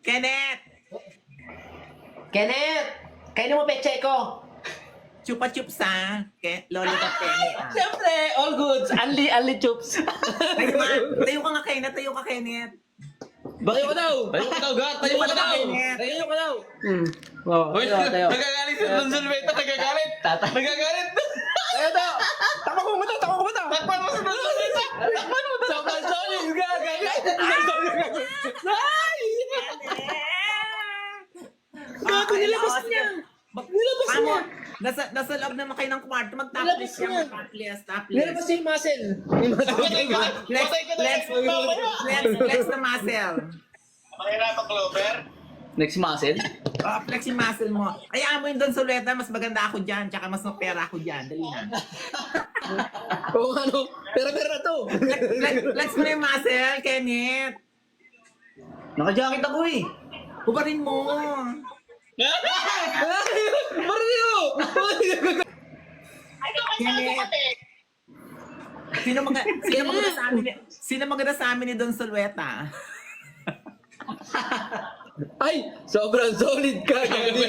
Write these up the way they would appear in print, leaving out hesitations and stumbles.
Kenneth! Kenneth! Kainin mo pechay ko. Chupa chups ha? Lollipop penny ah. Siyempre, all goods. Only chups. Tayo ka nga Kenneth, tayo ka Kenneth. Tayo ka daw. Tayo ka daw, God! Tayo ka daw! Tayo ka daw. Oh, Uy, tayo. nagagalit si Don Zulveta, nagagalit! Nagagalit! Tayo daw. Takpan mo to, takpan mo to. Takpan mo si Don Zulveta! Takpan mo to! Sobrang solid, gagalit. Ay! Gago, nilabas niya. Nilabas niya. Nasa loob naman kayo ng kwarto, Nilabas mag-topless siya, niya. topless. Nilabas niya yung muscle. Patay ka! Patay ka na! Flex the muscle. Mahirapan, Clover. Next muscle? Flex yung muscle mo. Ayaan mo yun doon sa Leta, mas maganda ako dyan, tsaka mas mapera ako dyan. Dali na. Oo ano, pera-pera to. Flex mo na yung muscle, Kenneth. Naka-jacket ako eh. Hubarin mo. Mario! Kenneth. Sino maganda sa amin ni Don Solueta? Ay, sobrang solid ka, Gani.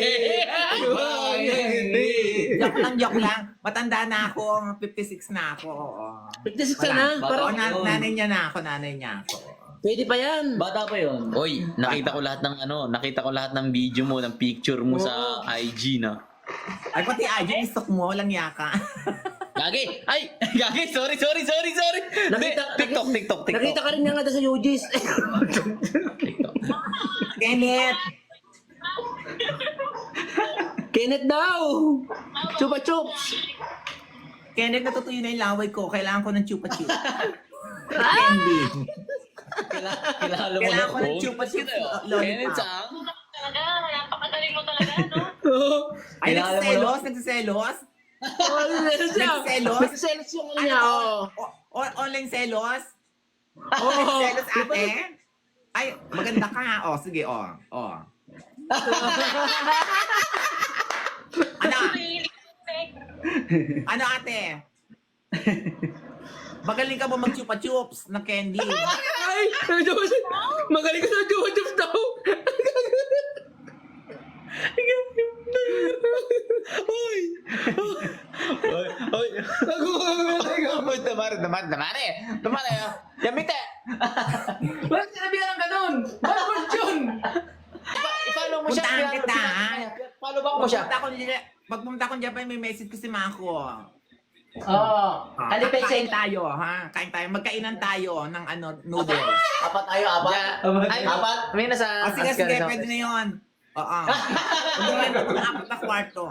Joke lang. Matanda na ako. 56 na ako. Oo. 56 ka na? Oo, Parang nanay niya na ako. pwede pa yan. Bata pa yun. Oy, nakita ko lahat ng video mo, ng picture mo sa IG na. Ay, pati Aja, istok mo. Walang yaka. Gagi! Ay! Gagi! Sorry! TikTok. Nakita ka rin niya nga sa UGs. Kenneth. Kenneth daw! Chupa chups! Kenneth, natutuyo na yung laway ko. Kailangan ko ng chupa-chup. Candy. Kilala mo na. Kailangan ko ng chupa-chup. Kenneth Lollipop. Sang? Talaga, napakagaling mo talaga, no? Ay, Kilala mo na. nagsiselos? Oh, Nagselos? Nagselos yung ano niya, oo. Online selos? Oo. Nagselos ate? Ay, maganda ka ha. O, sige, o. Ano? Ano ate? Magaling ka ba mag-chupa-chups na candy? Ay! Magaling ka sa chupa chups daw! Oy, tamare! Yamite! Bakit sinabi ka ng ganun? Bakit yun? I-follow mo siya. Puntahan kita, ha? Follow back mo siya. Pagpunta ko dyan pa, may message ko si Mako. Oo. Ano pa Kain tayo, ha? Kain tayo. Magkainan tayo ng noodles. Apat tayo, apat. Ay, Apat. may nasa... Sige, pwede na yun. Oo. Pwede na apat na kwarto.